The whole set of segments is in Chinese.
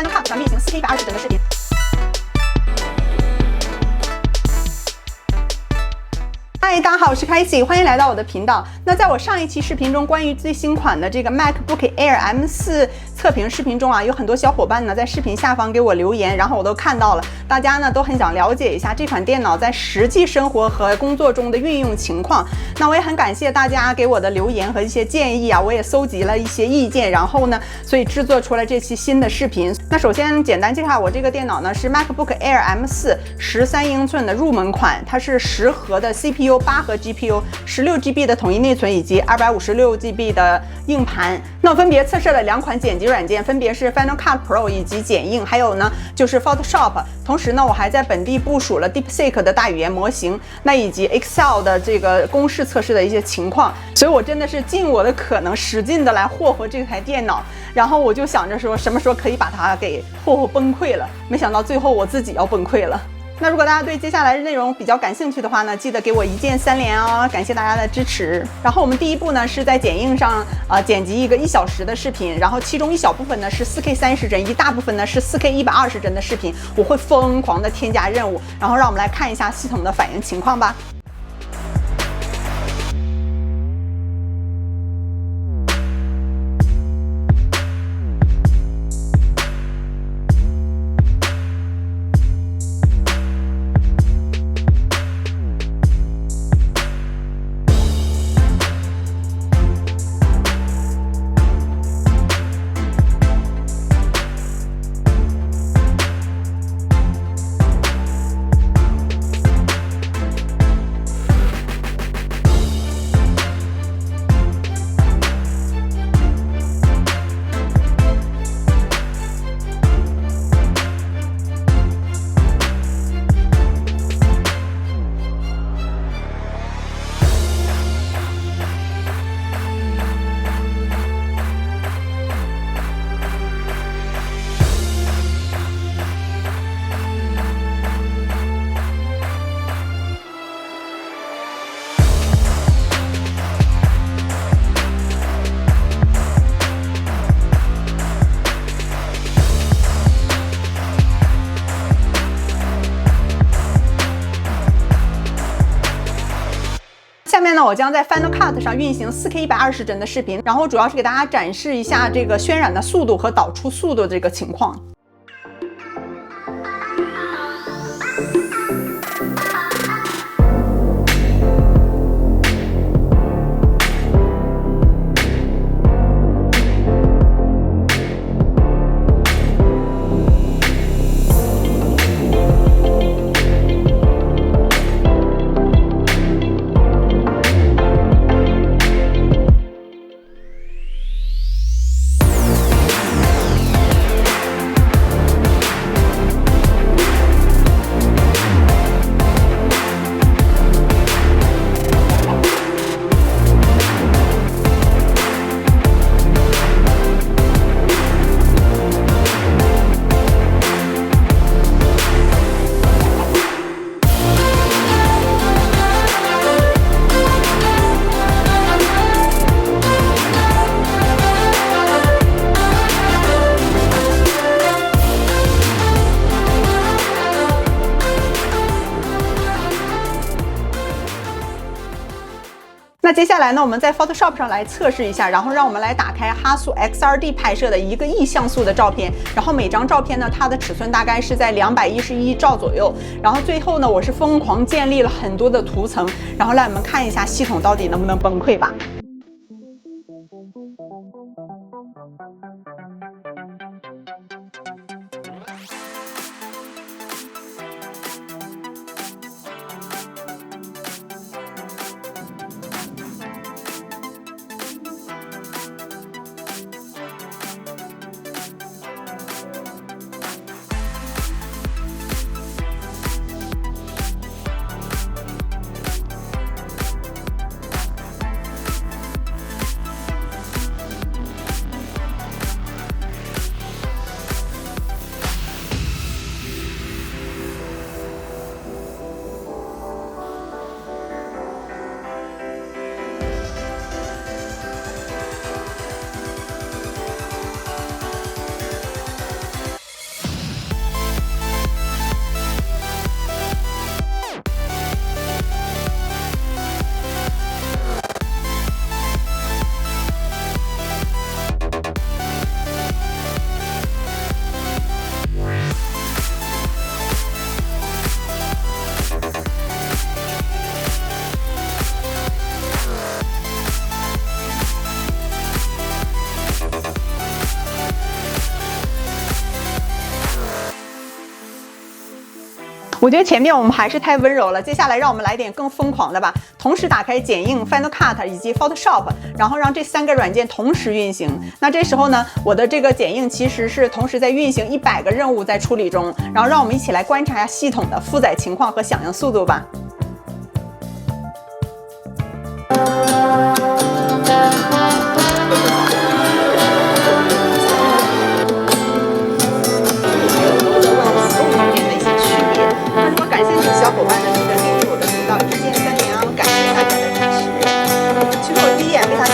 Final Cut 上运行 4K 120帧的视频。嗨，大家好，我是 Casey， 欢迎来到我的频道。那在我上一期视频中，关于最新款的这个 MacBook Air M4 测评视频中啊，有很多小伙伴呢在视频下方给我留言，然后我都看到了，大家呢都很想了解一下这款电脑在实际生活和工作中的运用情况。那我也很感谢大家给我的留言和一些建议啊，我也搜集了一些意见，然后呢，所以制作出了这期新的视频。那首先简单介绍我这个电脑呢，是 MacBook Air M4 13英寸的入门款，它是10核的 CPU。8核 GPU，16GB 的统一内存以及256GB 的硬盘。那我分别测试了2款剪辑软件，分别是 Final Cut Pro 以及剪映，还有呢就是 Photoshop。同时呢，我还在本地部署了 DeepSeek 的大语言模型，那以及 Excel 的这个公式测试的一些情况。所以我真的是尽我的可能，使劲的来霍霍这台电脑。然后我就想着说，什么时候可以把它给霍霍崩溃了？没想到最后我自己要崩溃了。那如果大家对接下来的内容比较感兴趣的话呢，记得给我一键3连哦，感谢大家的支持。然后我们第一步呢是在剪映上剪辑一个1小时的视频，然后其中一小部分呢是4K 30帧，一大部分呢是4K 120帧的视频，我会疯狂的添加任务，然后让我们来看一下系统的反应情况吧。下面呢，我将在 Final Cut 上运行4K 120帧的视频，然后主要是给大家展示一下这个渲染的速度和导出速度这个情况。那接下来呢，我们在 Photoshop 上来测试一下，然后让我们来打开哈苏 XRD 拍摄的一个1像素的照片，然后每张照片呢，它的尺寸大概是在211兆左右。然后最后呢，我是疯狂建立了很多的图层，然后让我们看一下系统到底能不能崩溃吧。我觉得前面我们还是太温柔了，接下来让我们来点更疯狂的吧。同时打开剪映、Final Cut 以及 Photoshop， 然后让这3个软件同时运行。那这时候呢，我的这个剪映其实是同时在运行100个任务在处理中。然后让我们一起来观察一下系统的负载情况和响应速度吧。感兴趣的小伙伴呢，记得订阅我的频道，一键3连啊！感谢大家的支持。其实我第一眼被他。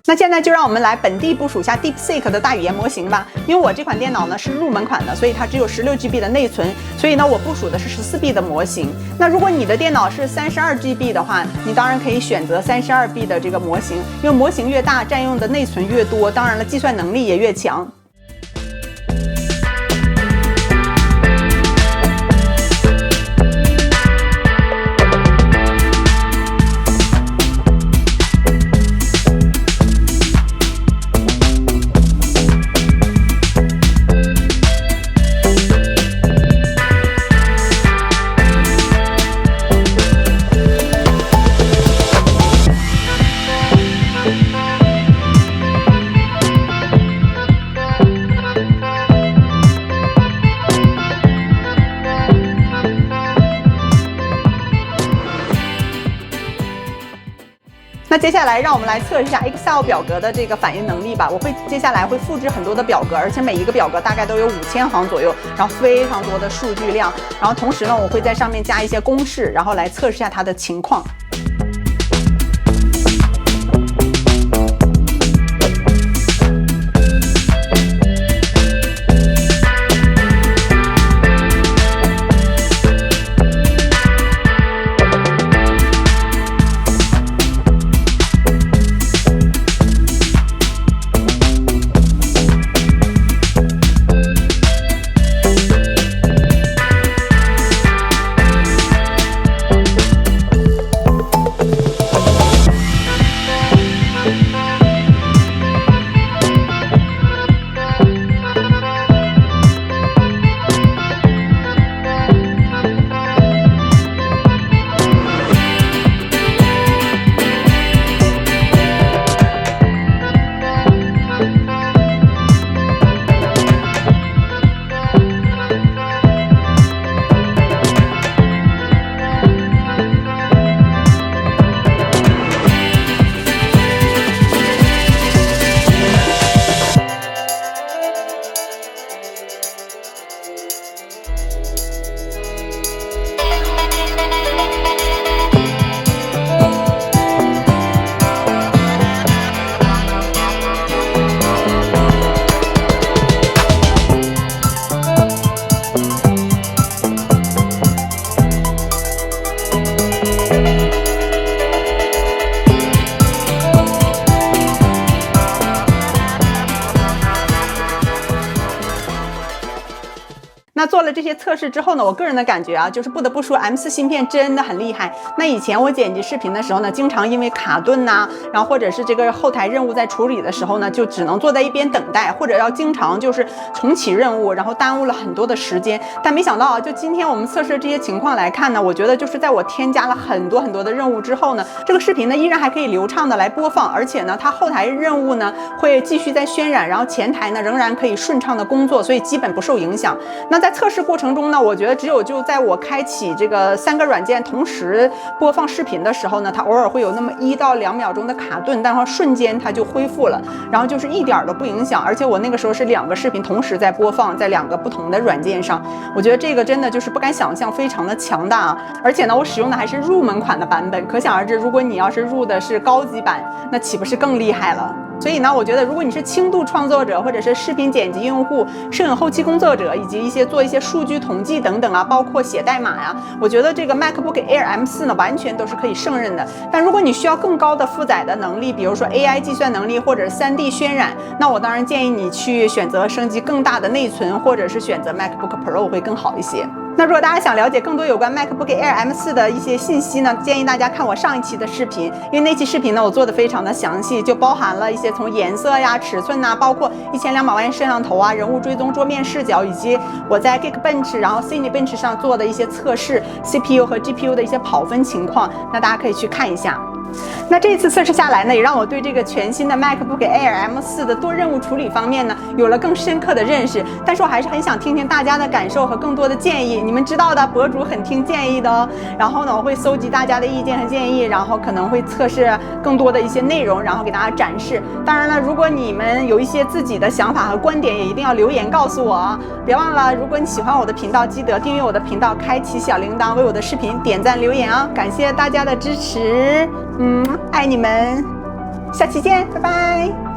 那现在就让我们来本地部署下 DeepSeek 的大语言模型吧。因为我这款电脑呢是入门款的，所以它只有16GB 的内存，所以呢我部署的是14B 的模型。那如果你的电脑是32GB 的话，你当然可以选择32B 的这个模型，因为模型越大，占用的内存越多，当然了，计算能力也越强。那接下来让我们来测一下 Excel 表格的这个反应能力吧。我会接下来会复制很多的表格，而且每一个表格大概都有5000行左右，然后非常多的数据量。然后同时呢，我会在上面加一些公式，然后来测试一下它的情况。那做了这些测试之后呢，我个人的感觉啊，就是不得不说 M4 芯片真的很厉害。那以前我剪辑视频的时候呢，经常因为卡顿呐，然后或者是这个后台任务在处理的时候呢，就只能坐在一边等待，或者要经常就是重启任务，然后耽误了很多的时间。但没想到啊，就今天我们测试这些情况来看呢，我觉得就是在我添加了很多的任务之后呢，这个视频呢依然还可以流畅的来播放，而且呢，它后台任务呢会继续在渲染，然后前台呢仍然可以顺畅的工作，所以基本不受影响。那在测试试过程中呢，我觉得就在我开启这个3个软件同时播放视频的时候呢，它偶尔会有那么1到2秒钟的卡顿，但是瞬间它就恢复了，然后就是一点都不影响。而且我那个时候是2个视频同时在播放，在2个不同的软件上，我觉得这个真的就是不敢想象，非常的强大啊！而且呢，我使用的还是入门款的版本，可想而知，如果你要是入的是高级版，那岂不是更厉害了？所以呢，我觉得如果你是轻度创作者，或者是视频剪辑用户、摄影后期工作者，以及做一些数据统计等等啊，包括写代码呀，我觉得这个 MacBook Air M4呢，完全都是可以胜任的。但如果你需要更高的负载的能力，比如说 AI 计算能力或者是3D 渲染，那我当然建议你去选择升级更大的内存，或者是选择 MacBook Pro 会更好一些。那如果大家想了解更多有关 MacBook Air M4的一些信息呢，建议大家看我上一期的视频，因为那期视频呢我做的非常的详细，就包含了一些从颜色呀、尺寸呐，包括1200万元摄像头啊、人物追踪桌面视角，以及我在 Geekbench 然后 Cinebench 上做的一些测试 CPU 和 GPU 的一些跑分情况，那大家可以去看一下。那这次测试下来呢，也让我对这个全新的 MacBook Air M4的多任务处理方面呢，有了更深刻的认识。但是我还是很想听听大家的感受和更多的建议。你们知道的，博主很听建议的哦。然后呢，我会搜集大家的意见和建议，然后可能会测试更多的一些内容，然后给大家展示。当然了，如果你们有一些自己的想法和观点，也一定要留言告诉我啊！别忘了，如果你喜欢我的频道，记得订阅我的频道，开启小铃铛，为我的视频点赞留言啊！感谢大家的支持。爱你们，下期见，拜拜。